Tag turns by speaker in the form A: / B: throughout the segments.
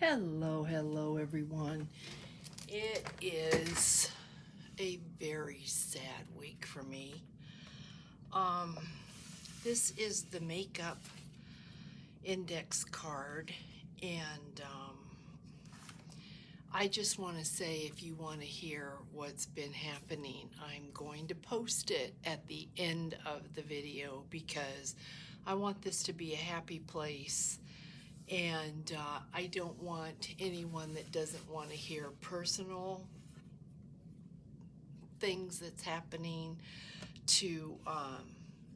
A: Hello everyone. It is a very sad week for me. Um, this is the makeup index card, and I just want to say, if you want to hear what's been happening, I'm going to post it at the end of the video because I want this to be a happy place. And I don't want anyone that doesn't want to hear personal things that's happening to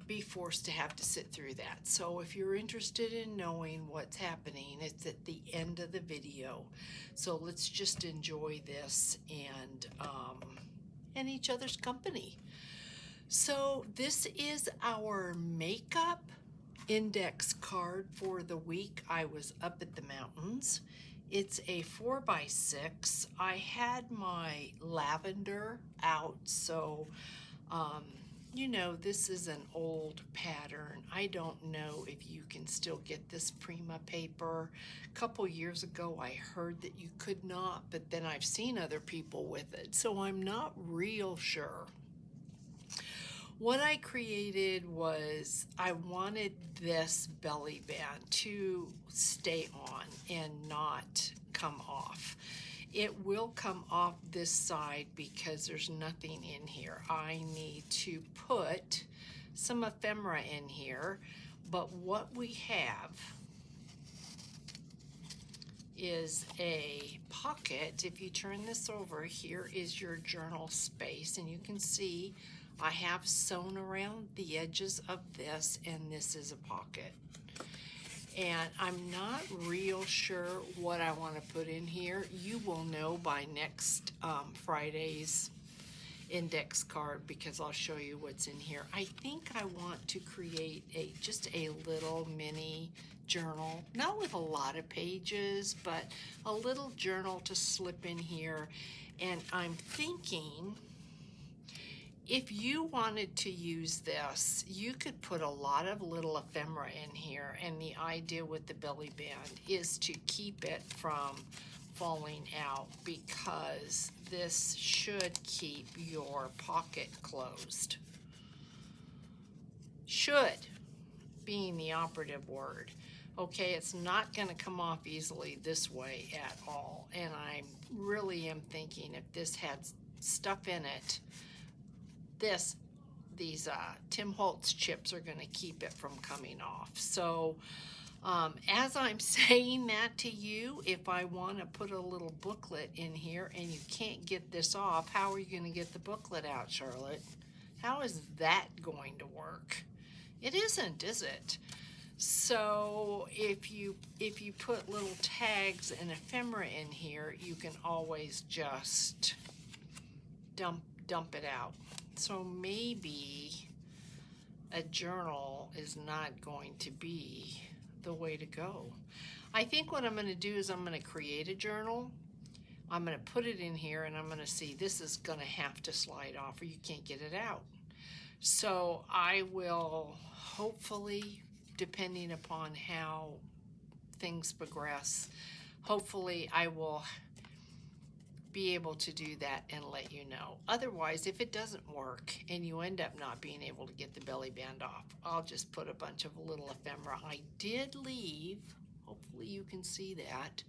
A: be forced to have to sit through that. So if you're interested in knowing what's happening, it's at the end of the video. So let's just enjoy this and each other's company. So this is our makeup index card for the week I was up at the mountains. It's a 4x6. I had my lavender out, so you know, this is an old pattern. I don't know if you can still get this Prima paper. A couple years ago I heard that you could not, but then I've seen other people with it, so I'm not real sure. What I created was I wanted this belly band to stay on and not come off. It will come off this side because there's nothing in here. I need to put some ephemera in here, but what we have is a pocket. If you turn this over, here is your journal space, and you can see I have sewn around the edges of this, and this is a pocket. And I'm not real sure what I want to put in here. You will know by next Friday's index card because I'll show you what's in here. I think I want to create just a little mini journal, not with a lot of pages, but a little journal to slip in here. And I'm thinking, if you wanted to use this, you could put a lot of little ephemera in here, and the idea with the belly band is to keep it from falling out because this should keep your pocket closed. Should being the operative word. Okay, it's not going to come off easily this way at all, and I really am thinking if this had stuff in it, these Tim Holtz chips are going to keep it from coming off. So as I'm saying that to you, if I want to put a little booklet in here and you can't get this off, how are you going to get the booklet out, Charlotte? How is that going to work? It isn't, is it? So if you put little tags and ephemera in here, you can always just dump it out. So maybe a journal is not going to be the way to go. I think what I'm going to do is I'm going to create a journal. I'm going to put it in here, and I'm going to see this is going to have to slide off or you can't get it out. So I will hopefully, depending upon how things progress, hopefully I will be able to do that and let you know. Otherwise, if it doesn't work and you end up not being able to get the belly band off, I'll just put a bunch of little ephemera. I did leave, hopefully you can see that,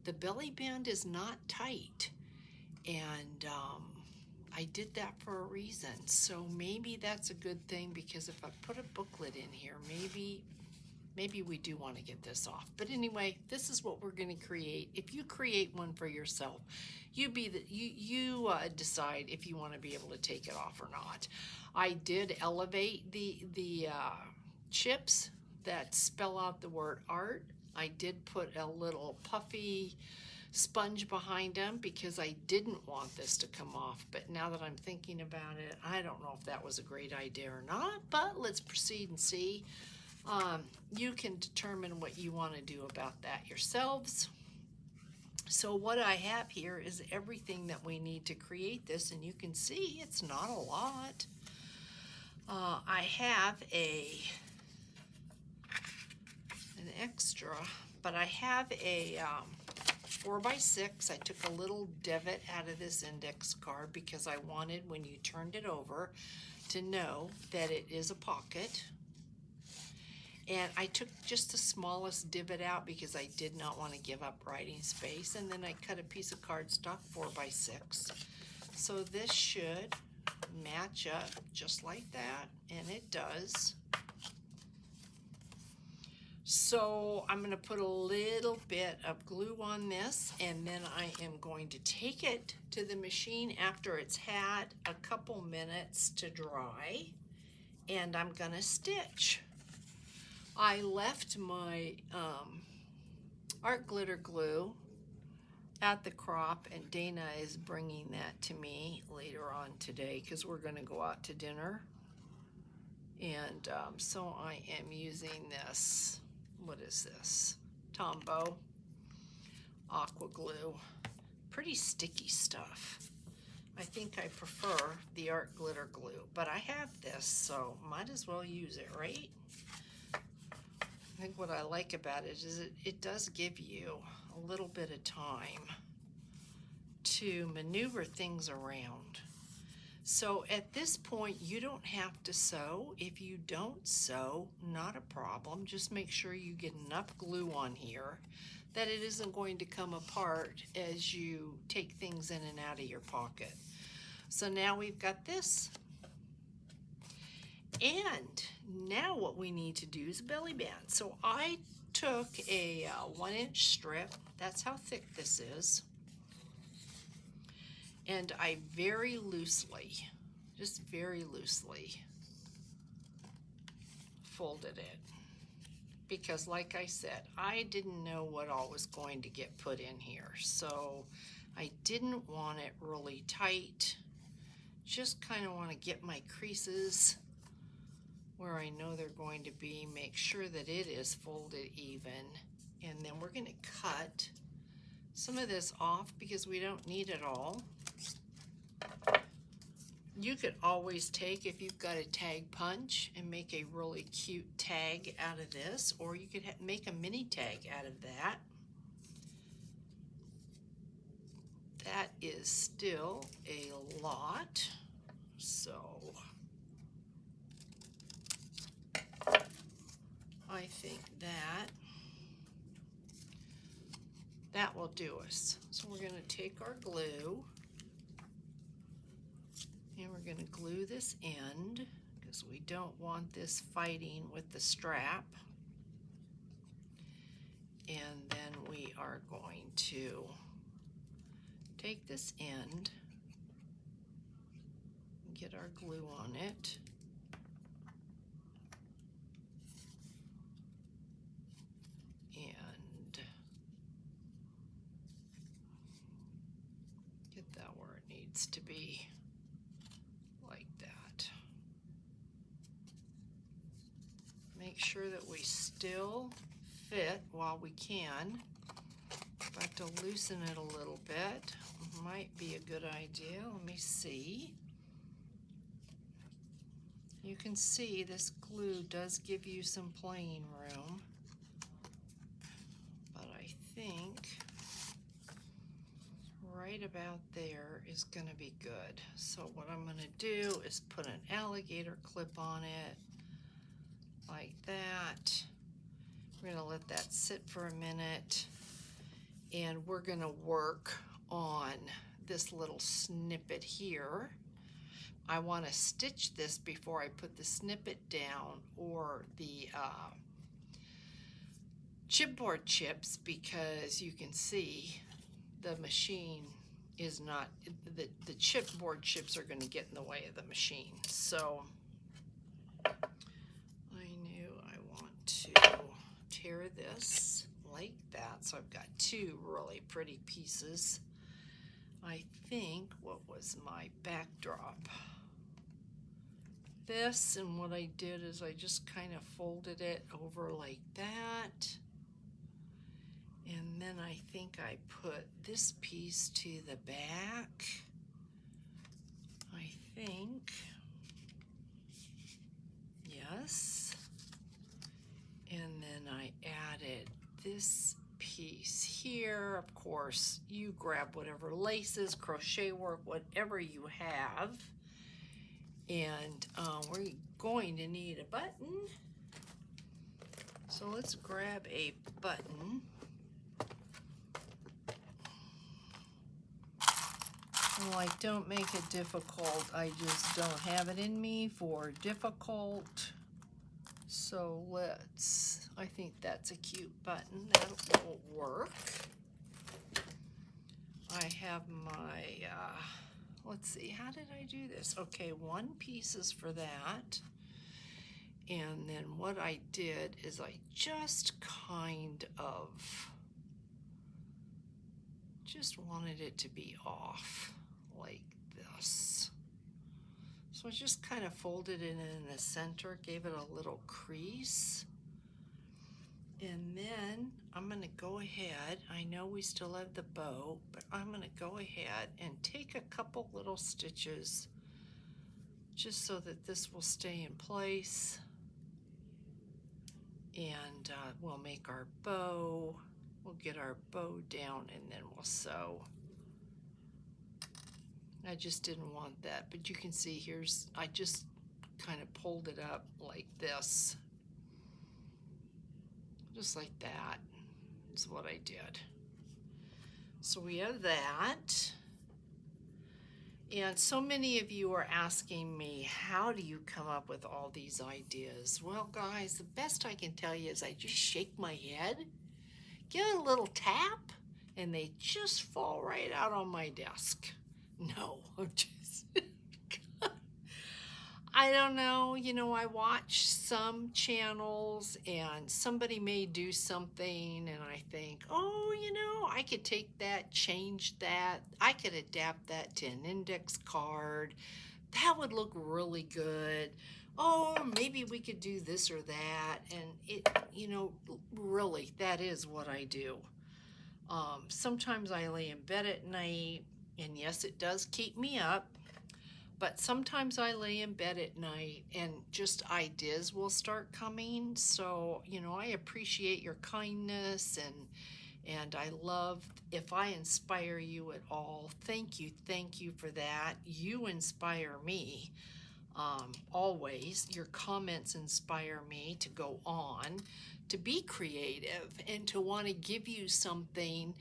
A: the belly band is not tight, and I did that for a reason. So maybe that's a good thing, because if I put a booklet in here, maybe we do want to get this off. But anyway, this is what we're going to create. If you create one for yourself, you decide if you want to be able to take it off or not. I did elevate the chips that spell out the word art. I did put a little puffy sponge behind them because I didn't want this to come off. But now that I'm thinking about it, I don't know if that was a great idea or not, but let's proceed and see. You can determine what you want to do about that yourselves. So what I have here is everything that we need to create this, and you can see it's not a lot. I have an extra, but I have a 4x6. I took a little divot out of this index card because I wanted, when you turned it over, to know that it is a pocket. And I took just the smallest divot out because I did not want to give up writing space. And then I cut a piece of cardstock 4x6. So this should match up just like that, and it does. So I'm going to put a little bit of glue on this, and then I am going to take it to the machine after it's had a couple minutes to dry, and I'm going to stitch. I left my art glitter glue at the crop, and Dana is bringing that to me later on today because we're going to go out to dinner. And so I am using this. What is this? Tombow aqua glue. Pretty sticky stuff. I think I prefer the art glitter glue, but I have this, so might as well use it, right? I think what I like about it is it does give you a little bit of time to maneuver things around. So at this point, you don't have to sew. If you don't sew, not a problem. Just make sure you get enough glue on here that it isn't going to come apart as you take things in and out of your pocket. So now we've got this. And now what we need to do is a belly band. So I took a 1-inch strip. That's how thick this is. And I very loosely, just very loosely, folded it. Because like I said, I didn't know what all was going to get put in here. So I didn't want it really tight. Just kind of want to get my creases where I know they're going to be. Make sure that it is folded even. And then we're going to cut some of this off because we don't need it all. You could always take, if you've got a tag punch, and make a really cute tag out of this, or you could make a mini tag out of that. That is still a lot, so I think that will do us. So we're going to take our glue, and we're going to glue this end because we don't want this fighting with the strap. And then we are going to take this end, get our glue on it, and get that where it needs to be. Make sure that we still fit while we can, but to loosen it a little bit might be a good idea. Let me see. You can see this glue does give you some playing room, but I think right about there is going to be good. So what I'm going to do is put an alligator clip on it, like that. We're going to let that sit for a minute, and we're going to work on this little snippet here. I want to stitch this before I put the snippet down or the chipboard chips, because you can see the machine is not, the chipboard chips are going to get in the way of the machine. So tear this like that. So I've got two really pretty pieces. I think, what was my backdrop? This, and what I did is I just kind of folded it over like that. And then I think I put this piece to the back. I think. Yes. And then I added this piece piece here. Of course, you grab whatever laces, crochet work, whatever you have. And we're going to need a button. So let's grab a button. Like, don't make it difficult. I just don't have it in me for difficult. So I think that's a cute button. That will work. I have my, let's see, how did I do this? Okay, one piece is for that. And then what I did is I just kind of just wanted it to be off like this. So I just kind of folded it in the center, gave it a little crease. And then I'm going to go ahead, I know we still have the bow, but I'm going to go ahead and take a couple little stitches just so that this will stay in place. And we'll make our bow. We'll get our bow down and then we'll sew. I just didn't want that, but you can see I just kind of pulled it up like this. Just like that is what I did. So we have that. And so many of you are asking me, how do you come up with all these ideas? Well, guys, the best I can tell you is I just shake my head, give it a little tap, and they just fall right out on my desk. No, I'm just... I don't know, I watch some channels and somebody may do something and I think, oh, I could take that, change that. I could adapt that to an index card. That would look really good. Oh, maybe we could do this or that. And really, that is what I do. Sometimes I lay in bed at night and yes, it does keep me up. But sometimes I lay in bed at night and just ideas will start coming. So, I appreciate your kindness and I love if I inspire you at all. Thank you for that. You inspire me always. Your comments inspire me to go on, to be creative and to want to give you something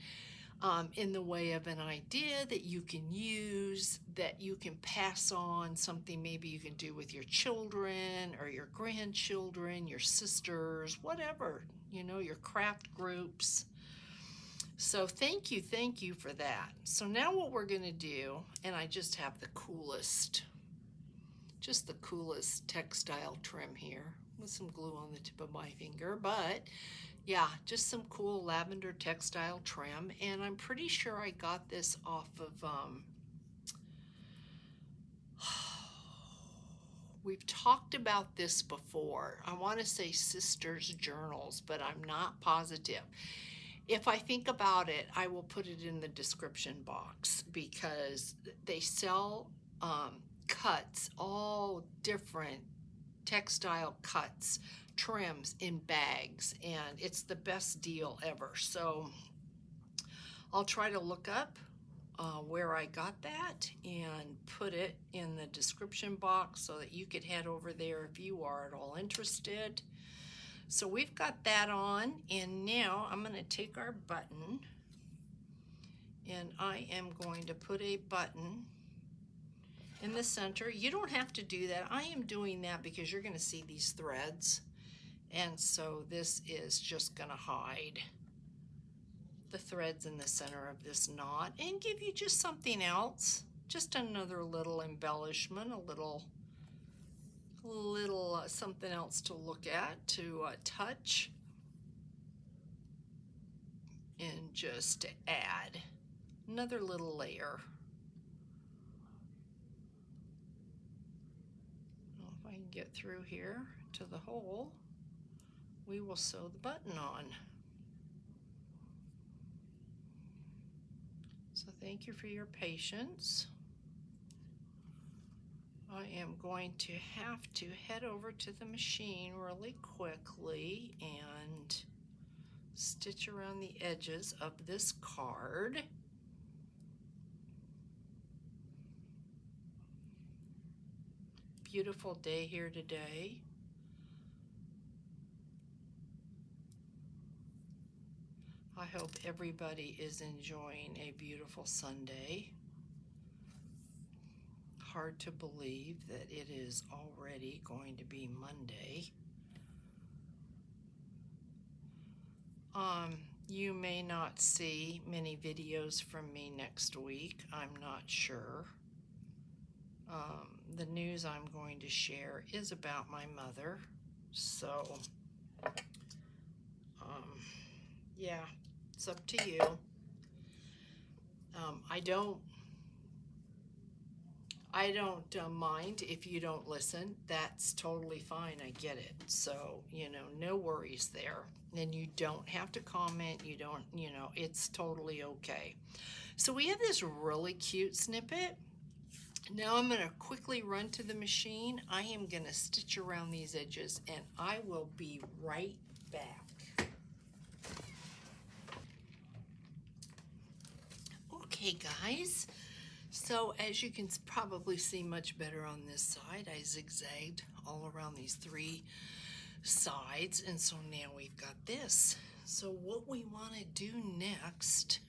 A: in the way of an idea that you can use, that you can pass on, something maybe you can do with your children or your grandchildren, your sisters, whatever, your craft groups. So thank you for that. So now what we're going to do, and I just have the coolest textile trim here with some glue on the tip of my finger, but yeah, just some cool lavender textile trim, and I'm pretty sure I got this off of, we've talked about this before. I want to say Sisters Journals, but I'm not positive. If I think about it, I will put it in the description box because they sell cuts, all different textile cuts, trims in bags, and it's the best deal ever. So I'll try to look up where I got that and put it in the description box so that you could head over there if you are at all interested. So we've got that on, and now I'm going to take our button and I am going to put a button in the center. You don't have to do that. I am doing that because you're going to see these threads, and so this is just going to hide the threads in the center of this knot and give you just something else, just another little embellishment, a little something else to look at, to touch, and just to add another little layer. Well, if I can get through here to the hole, we will sew the button on. So thank you for your patience. I am going to have to head over to the machine really quickly and stitch around the edges of this card. Beautiful day here today. I hope everybody is enjoying a beautiful Sunday. Hard to believe that it is already going to be Monday. You may not see many videos from me next week. I'm not sure. The news I'm going to share is about my mother. So, yeah, it's up to you. I don't mind if you don't listen. That's totally fine. I get it. So, no worries there. And you don't have to comment. You don't, it's totally okay. So we have this really cute snippet. Now I'm going to quickly run to the machine. I am going to stitch around these edges, and I will be right back. Okay, guys. So as you can probably see much better on this side, I zigzagged all around these 3 sides, and so now we've got this. So what we want to do next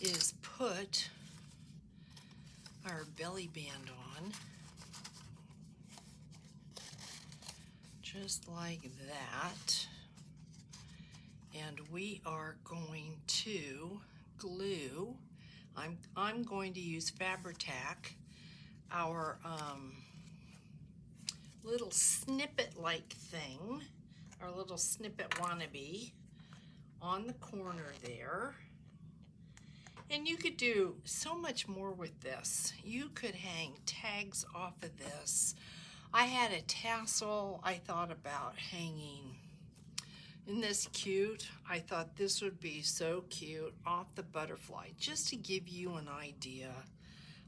A: is put our belly band on, just like that, and we are going to glue. I'm going to use Fabri-Tac, our little snippet-like thing, our little snippet wannabe, on the corner there. And you could do so much more with this. You could hang tags off of this. I had a tassel I thought about hanging. Isn't this cute? I thought this would be so cute off the butterfly, just to give you an idea.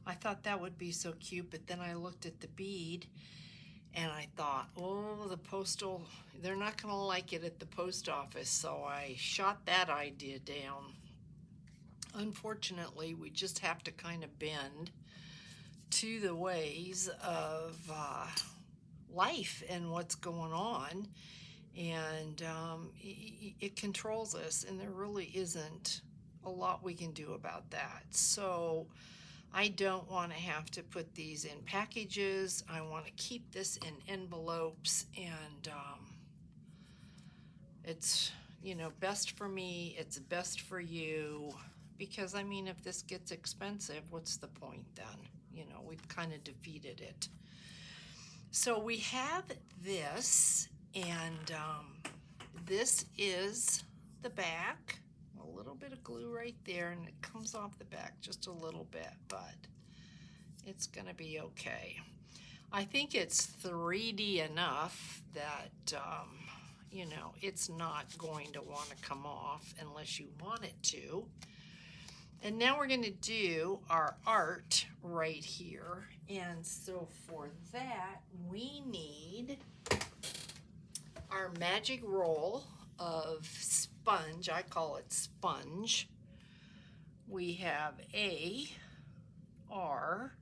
A: I thought that would be so cute, but then I looked at the bead and I thought, oh, they're not gonna like it at the post office, so I shot that idea down. Unfortunately, we just have to kind of bend to the ways of life and what's going on, and it controls us, and there really isn't a lot we can do about that. So I don't want to have to put these in packages. I want to keep this in envelopes, and it's best for me, it's best for you, because I mean, if this gets expensive, what's the point then? We've kind of defeated it. So we have this, and this is the back. A little bit of glue right there, and it comes off the back just a little bit, but it's gonna be okay. I think it's 3D enough that it's not going to want to come off unless you want it to. And now we're going to do our art right here. And so for that, we need our magic roll of sponge. I call it sponge. We have A, R,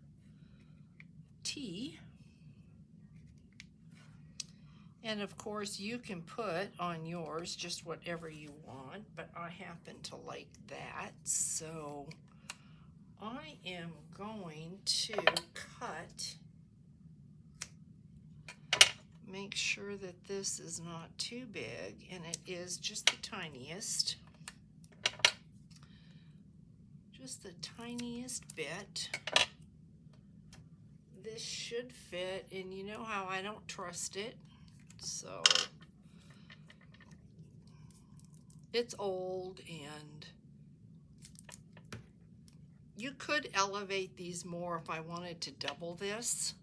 A: T. And of course, you can put on yours just whatever you want, but I happen to like that. So I am going to cut, make sure that this is not too big, and it is just the tiniest. Just the tiniest bit. This should fit, and you know how I don't trust it. So it's old, and you could elevate these more if I wanted to double this.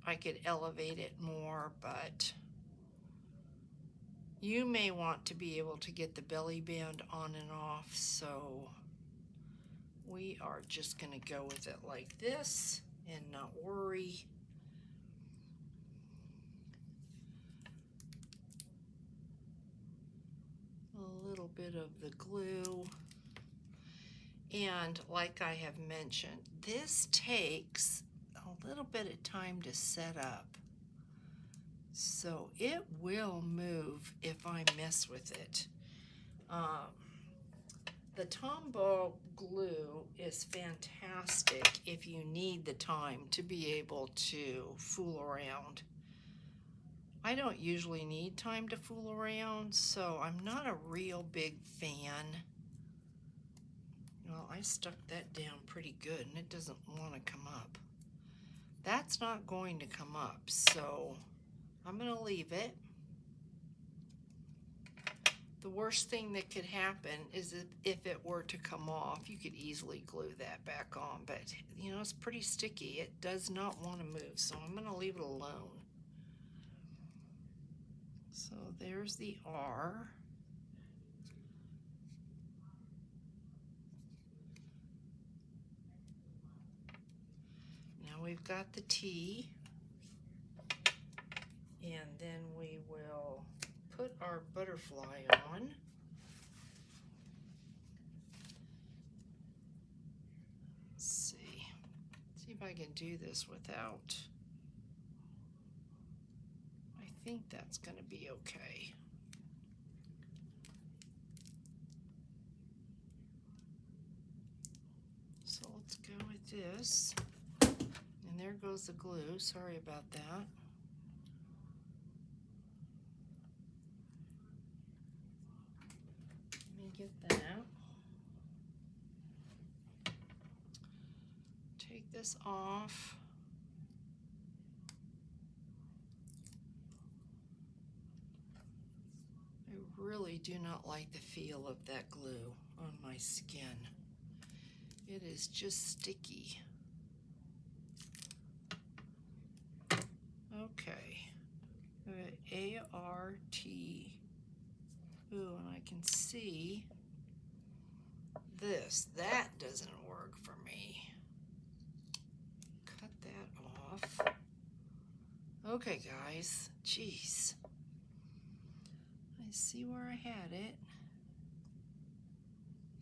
A: I could elevate it more, but you may want to be able to get the belly band on and off, so we are just going to go with it like this and not worry. a little bit of the glue. And like I have mentioned, this takes a little bit of time to set up. So it will move if I mess with it. The Tombow glue is fantastic if you need the time to be able to fool around. I don't usually need time to fool around, so I'm not a real big fan. Well, I stuck that down pretty good and it doesn't want to come up. That's not going to come up, so I'm going to leave it. The worst thing that could happen is if it were to come off, you could easily glue that back on, but you know, it's pretty sticky. It does not want to move, so I'm going to leave it alone. So there's the R. Now we've got the T, and then we will put our butterfly on. Let's see if I can do this without. I think that's going to be okay. So let's go with this. And there goes the glue. Sorry about that. Let me get that. Take this off. I really do not like the feel of that glue on my skin. It is just sticky. Okay. A-R-T. Ooh, and I can see this. That doesn't work for me. Cut that off. Okay, guys. Jeez. I see where I had it.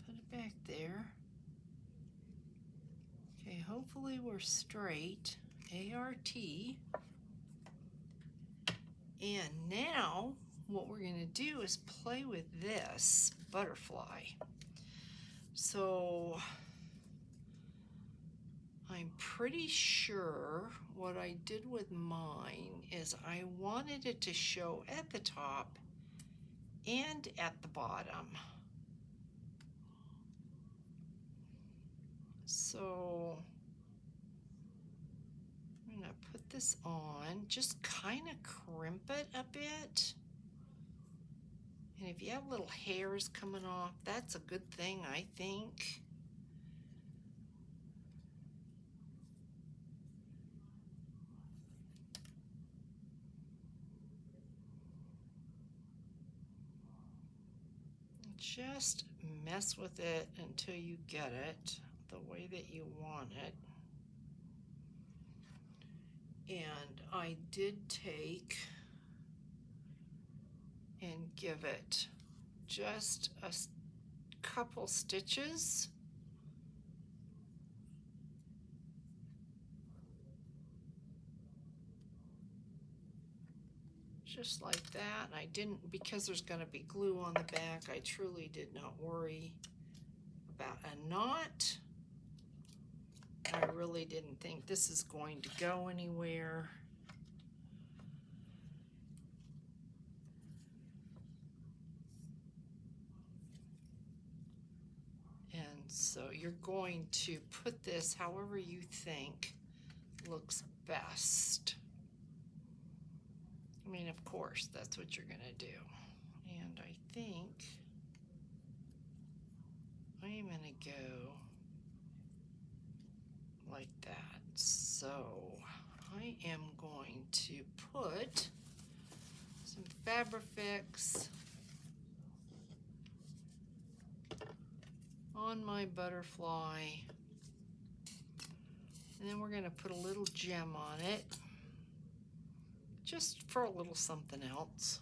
A: Put it back there. Okay, hopefully we're straight. A-R-T. And now what we're going to do is play with this butterfly. So I'm pretty sure what I did with mine is I wanted it to show at the top and at the bottom. So I'm going to put this on, just kind of crimp it a bit. And if you have little hairs coming off, that's a good thing, I think. Just mess with it until you get it the way that you want it. And I did take and give it just a couple stitches. Just like that. I didn't, because there's going to be glue on the back, I truly did not worry about a knot. I really didn't think this is going to go anywhere. And so you're going to put this however you think looks best. I mean, of course, that's what you're going to do. And I think I'm going to go like that. So I am going to put some Fabrifix on my butterfly, and then we're going to put a little gem on it, just for a little something else.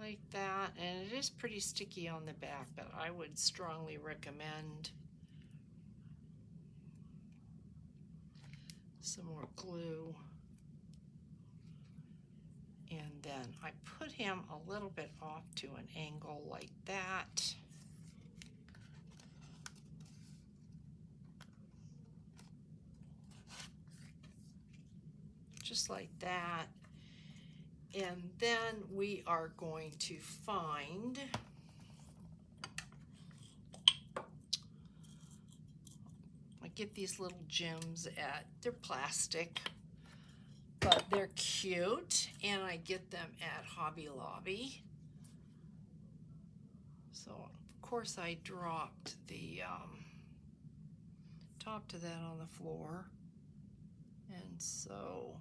A: like that. And it is pretty sticky on the back, but I would strongly recommend some more glue. And then I put him a little bit off to an angle like that. Just like that. And then we are going to find I get these little gems they're plastic, but they're cute, and I get them at Hobby Lobby. So of course I dropped the top to that on the floor, and so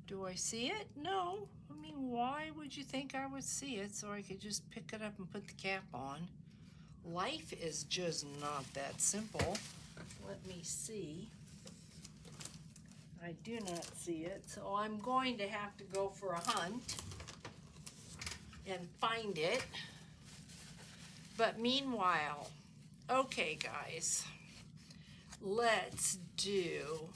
A: do I see it? No. I mean, why would you think I would see it so I could just pick it up and put the cap on? Life is just not that simple. Let me see. I do not see it, so I'm going to have to go for a hunt and find it. But meanwhile, okay guys, let's do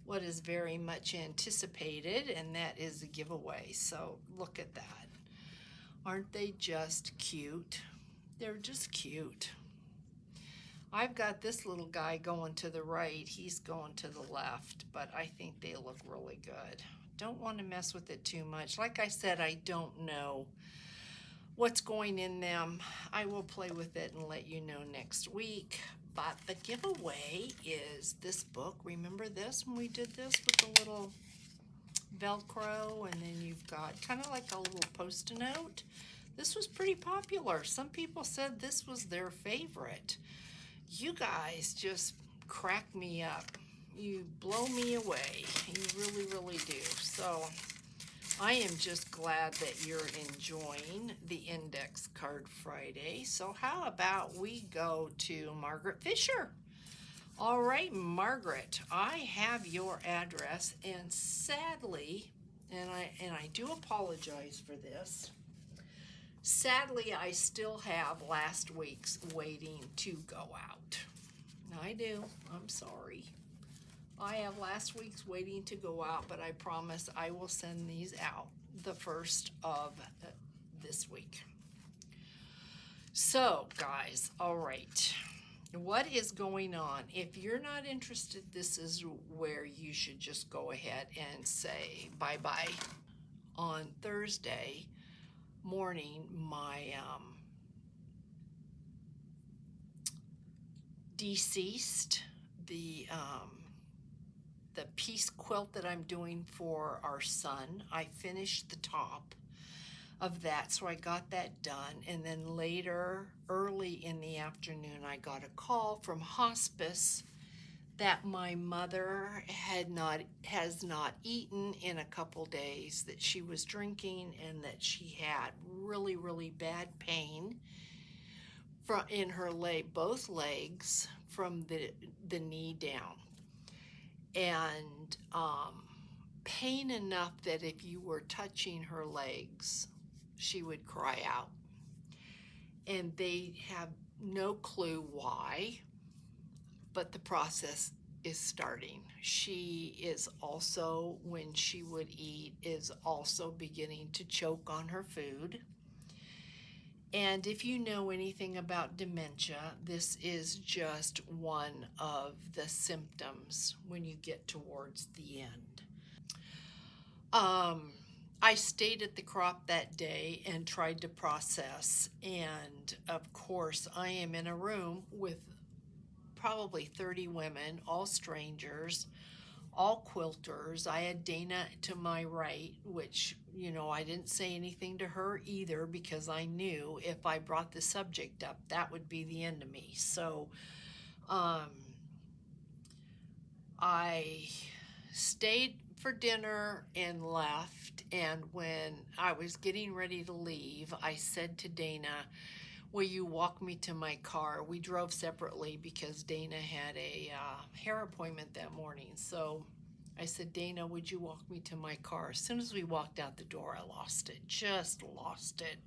A: what is very much anticipated, and that is a giveaway. So look at that. Aren't they just cute? They're just cute. I've got this little guy going to the right, he's going to the left, but I think they look really good. Don't want to mess with it too much. Like I said, I don't know what's going in them. I will play with it and let you know next week. But the giveaway is this book. Remember this when we did this with the little Velcro, and then you've got kind of like a little post-it note? This was pretty popular. Some people said this was their favorite. You guys just crack me up. You blow me away. You really, really do. So I am just glad that you're enjoying the Index Card Friday. So how about we go to Margaret Fisher? All right, Margaret, I have your address, and sadly, and I do apologize for this, sadly, I still have last week's waiting to go out. I do. I'm sorry. I have last week's waiting to go out, but I promise I will send these out the first of this week. So, guys, all right. What is going on? If you're not interested, this is where you should just go ahead and say bye-bye. On Thursday morning, my deceased, the piece quilt that I'm doing for our son, I finished the top of that, so I got that done. And then later, early in the afternoon, I got a call from hospice that my mother has not eaten in a couple days, that she was drinking, and that she had really, really bad pain in her both legs from the knee down. And pain enough that if you were touching her legs, she would cry out. And they have no clue why, but the process is starting. She is also, when she would eat, is also beginning to choke on her food. And if you know anything about dementia, this is just one of the symptoms when you get towards the end. I stayed at the crop that day and tried to process, and of course I am in a room with probably 30 women, all strangers, all quilters. I had Dana to my right, which, you know, I didn't say anything to her either, because I knew if I brought the subject up, that would be the end of me. So I stayed for dinner and left, and when I was getting ready to leave, I said to Dana, will you walk me to my car? We drove separately because Dana had a hair appointment that morning. So I said, Dana, would you walk me to my car? As soon as we walked out the door, I lost it, just lost it.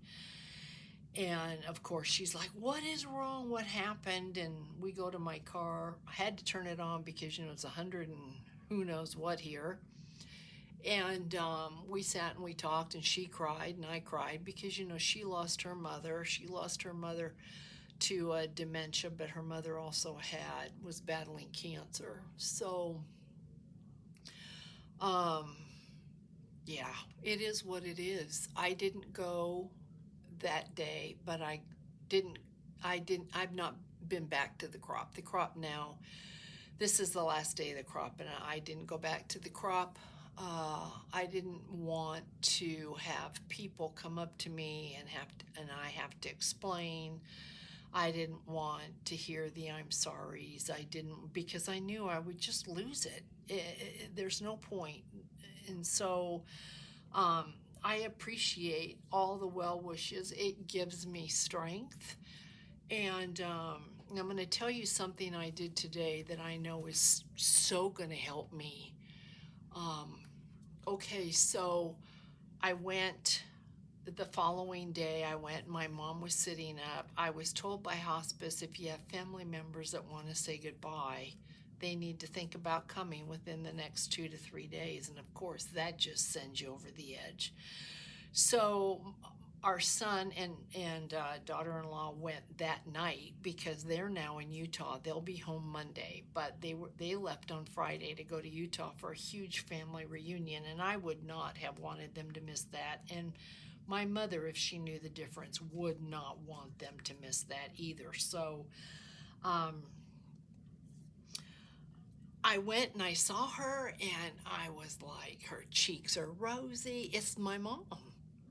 A: And of course, she's like, what is wrong? What happened? And we go to my car. I had to turn it on because, it's 100 and who knows what here. And we sat and we talked, and she cried and I cried because, she lost her mother. She lost her mother to dementia, but her mother also was battling cancer. So, um, yeah, it is what it is. I didn't go that day, but I've not been back to the crop. The crop now, this is the last day of the crop, and I didn't go back to the crop. I didn't want to have people come up to me and I have to explain. I didn't want to hear the I'm sorries. I didn't, because I knew I would just lose it. There's no point. And so um, I appreciate all the well wishes. It gives me strength. And I'm going to tell you something I did today that I know is so going to help me. Okay, so I went the following day. My mom was sitting up. I was told by hospice, if you have family members that want to say goodbye, they need to think about coming within the next 2 to 3 days. And of course, that just sends you over the edge. So our son and daughter-in-law went that night because they're now in Utah. They'll be home Monday, but they left on Friday to go to Utah for a huge family reunion, and I would not have wanted them to miss that. And my mother, if she knew the difference, would not want them to miss that either. So I went and I saw her, and I was like, her cheeks are rosy. It's my mom.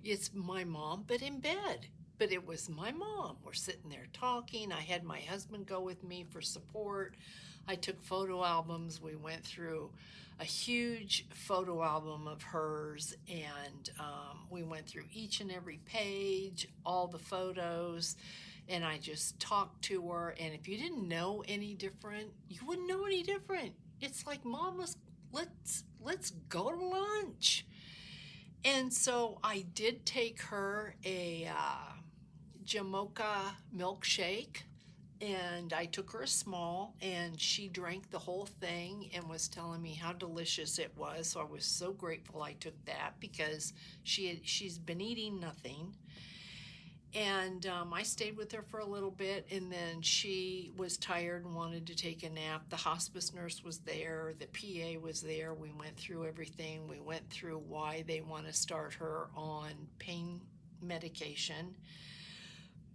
A: It's my mom, but in bed. But it was my mom. We're sitting there talking. I had my husband go with me for support. I took photo albums. We went through a huge photo album of hers, and we went through each and every page, all the photos, and I just talked to her. And if you didn't know any different, you wouldn't know any different. It's like, Mom, let's go to lunch. And so I did take her a Jamocha milkshake, and I took her a small, and she drank the whole thing and was telling me how delicious it was. So I was so grateful I took that because she's been eating nothing. And I stayed with her for a little bit, and then she was tired and wanted to take a nap. The hospice nurse was there. The PA was there. We went through everything. We went through why they want to start her on pain medication.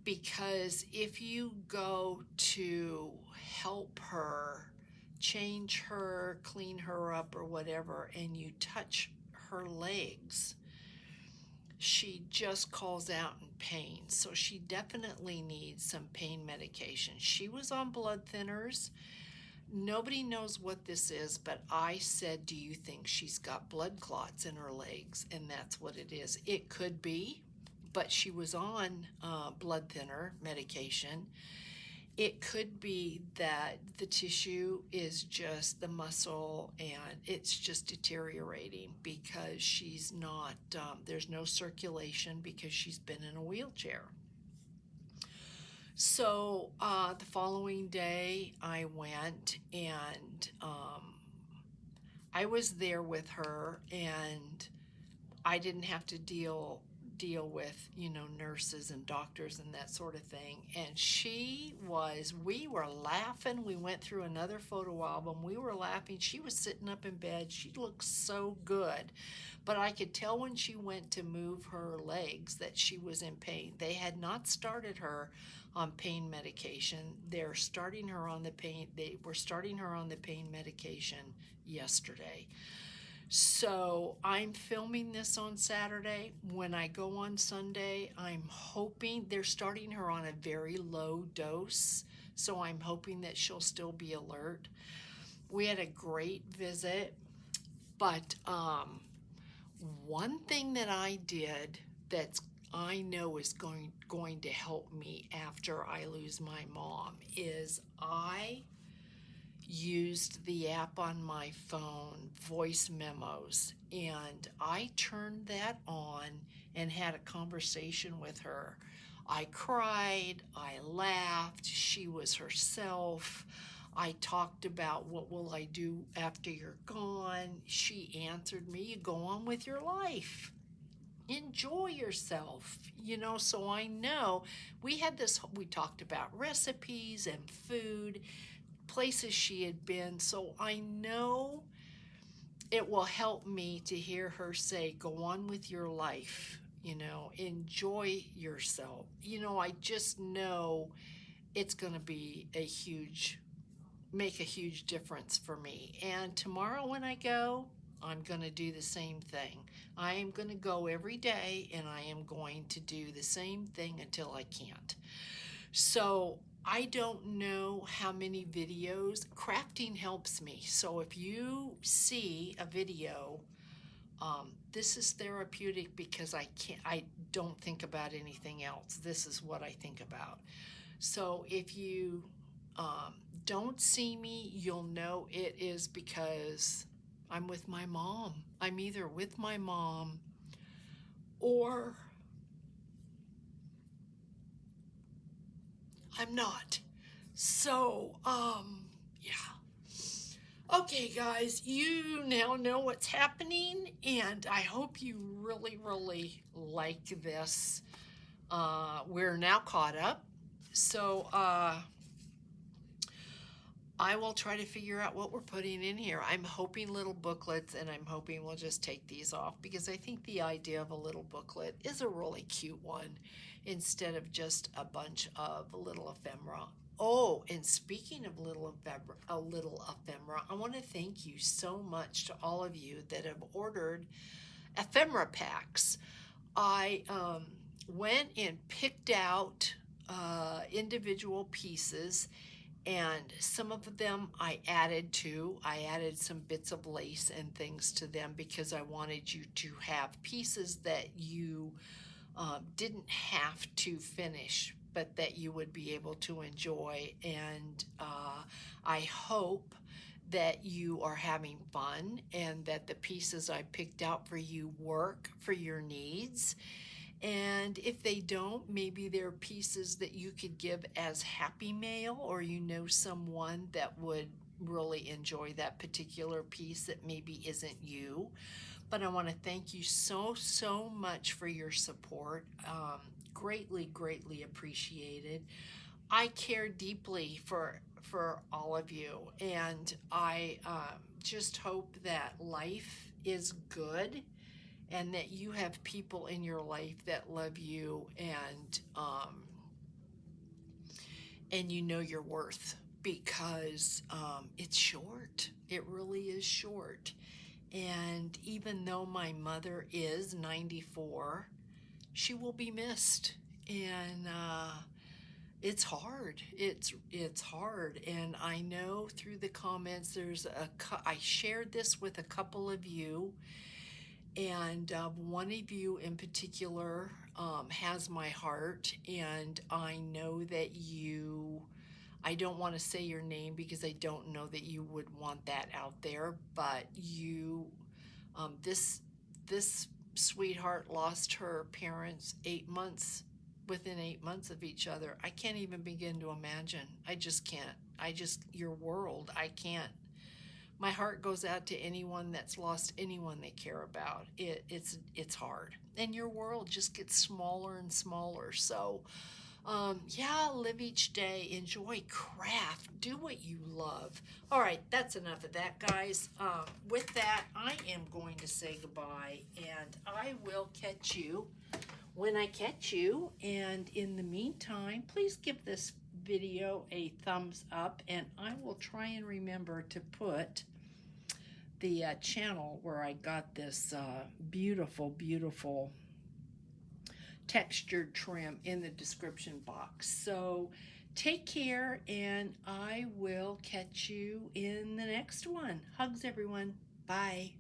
A: Because if you go to help her, change her, clean her up or whatever, and you touch her legs, she just calls out in pain. So she definitely needs some pain medication. She was on blood thinners. Nobody knows what this is, but I said, do you think she's got blood clots in her legs? And that's what it is. It could be, but she was on blood thinner medication. It could be that the tissue is just the muscle and it's just deteriorating because she's not, there's no circulation because she's been in a wheelchair. So the following day I went and I was there with her, and I didn't have to deal with nurses and doctors and that sort of thing. And we were laughing. We went through another photo album. We were laughing. She was sitting up in bed. She looked so good, but I could tell when she went to move her legs that she was in pain. They had not started her on pain medication. They were starting her on the pain medication yesterday. So I'm filming this on Saturday. When I go on Sunday, I'm hoping they're starting her on a very low dose. So I'm hoping that she'll still be alert. We had a great visit, but one thing that I did that's I know is going to help me after I lose my mom is used the app on my phone, voice memos, and I turned that on and had a conversation with her. I cried, I laughed, she was herself. I talked about what will I do after you're gone. She answered me, you go on with your life. Enjoy yourself, so I know we talked about recipes and food, places she had been, so I know it will help me to hear her say, go on with your life, enjoy yourself. I just know it's going to be make a huge difference for me. And tomorrow when I go, I'm going to do the same thing. I am going to go every day and I am going to do the same thing until I can't. So I don't know how many videos. Crafting helps me. So if you see a video, this is therapeutic because I don't think about anything else. This is what I think about. So if you don't see me, you'll know it is because I'm with my mom. I'm either with my mom or I'm not. So, yeah. Okay, guys, you now know what's happening, and I hope you really, really like this. We're now caught up. So, I will try to figure out what we're putting in here. I'm hoping little booklets, and I'm hoping we'll just take these off because I think the idea of a little booklet is a really cute one instead of just a bunch of little ephemera. Oh, and speaking of little ephemera, I want to thank you so much to all of you that have ordered ephemera packs. I went and picked out individual pieces, and some of them I added some bits of lace and things to them because I wanted you to have pieces that you didn't have to finish, but that you would be able to enjoy. And I hope that you are having fun and that the pieces I picked out for you work for your needs. And if they don't, maybe they're pieces that you could give as happy mail, or someone that would really enjoy that particular piece that maybe isn't you. But I want to thank you so, so much for your support. Greatly, greatly appreciated. I care deeply for all of you, and I just hope that life is good and that you have people in your life that love you, and you know your worth, because it's short. It really is short. And even though my mother is 94, she will be missed. And it's hard. It's hard. And I know through the comments, I shared this with a couple of you, and one of you in particular has my heart, and I know that I don't want to say your name because I don't know that you would want that out there, but this sweetheart lost her parents within 8 months of each other. I can't even begin to imagine. I just can't. Your world, I can't. My heart goes out to anyone that's lost anyone they care about. It's hard. And your world just gets smaller and smaller. So, live each day. Enjoy craft. Do what you love. All right, that's enough of that, guys. With that, I am going to say goodbye, and I will catch you when I catch you. And in the meantime, please give this video a thumbs up, and I will try and remember to put the channel where I got this beautiful, beautiful textured trim in the description box. So take care, and I will catch you in the next one. Hugs, everyone. Bye.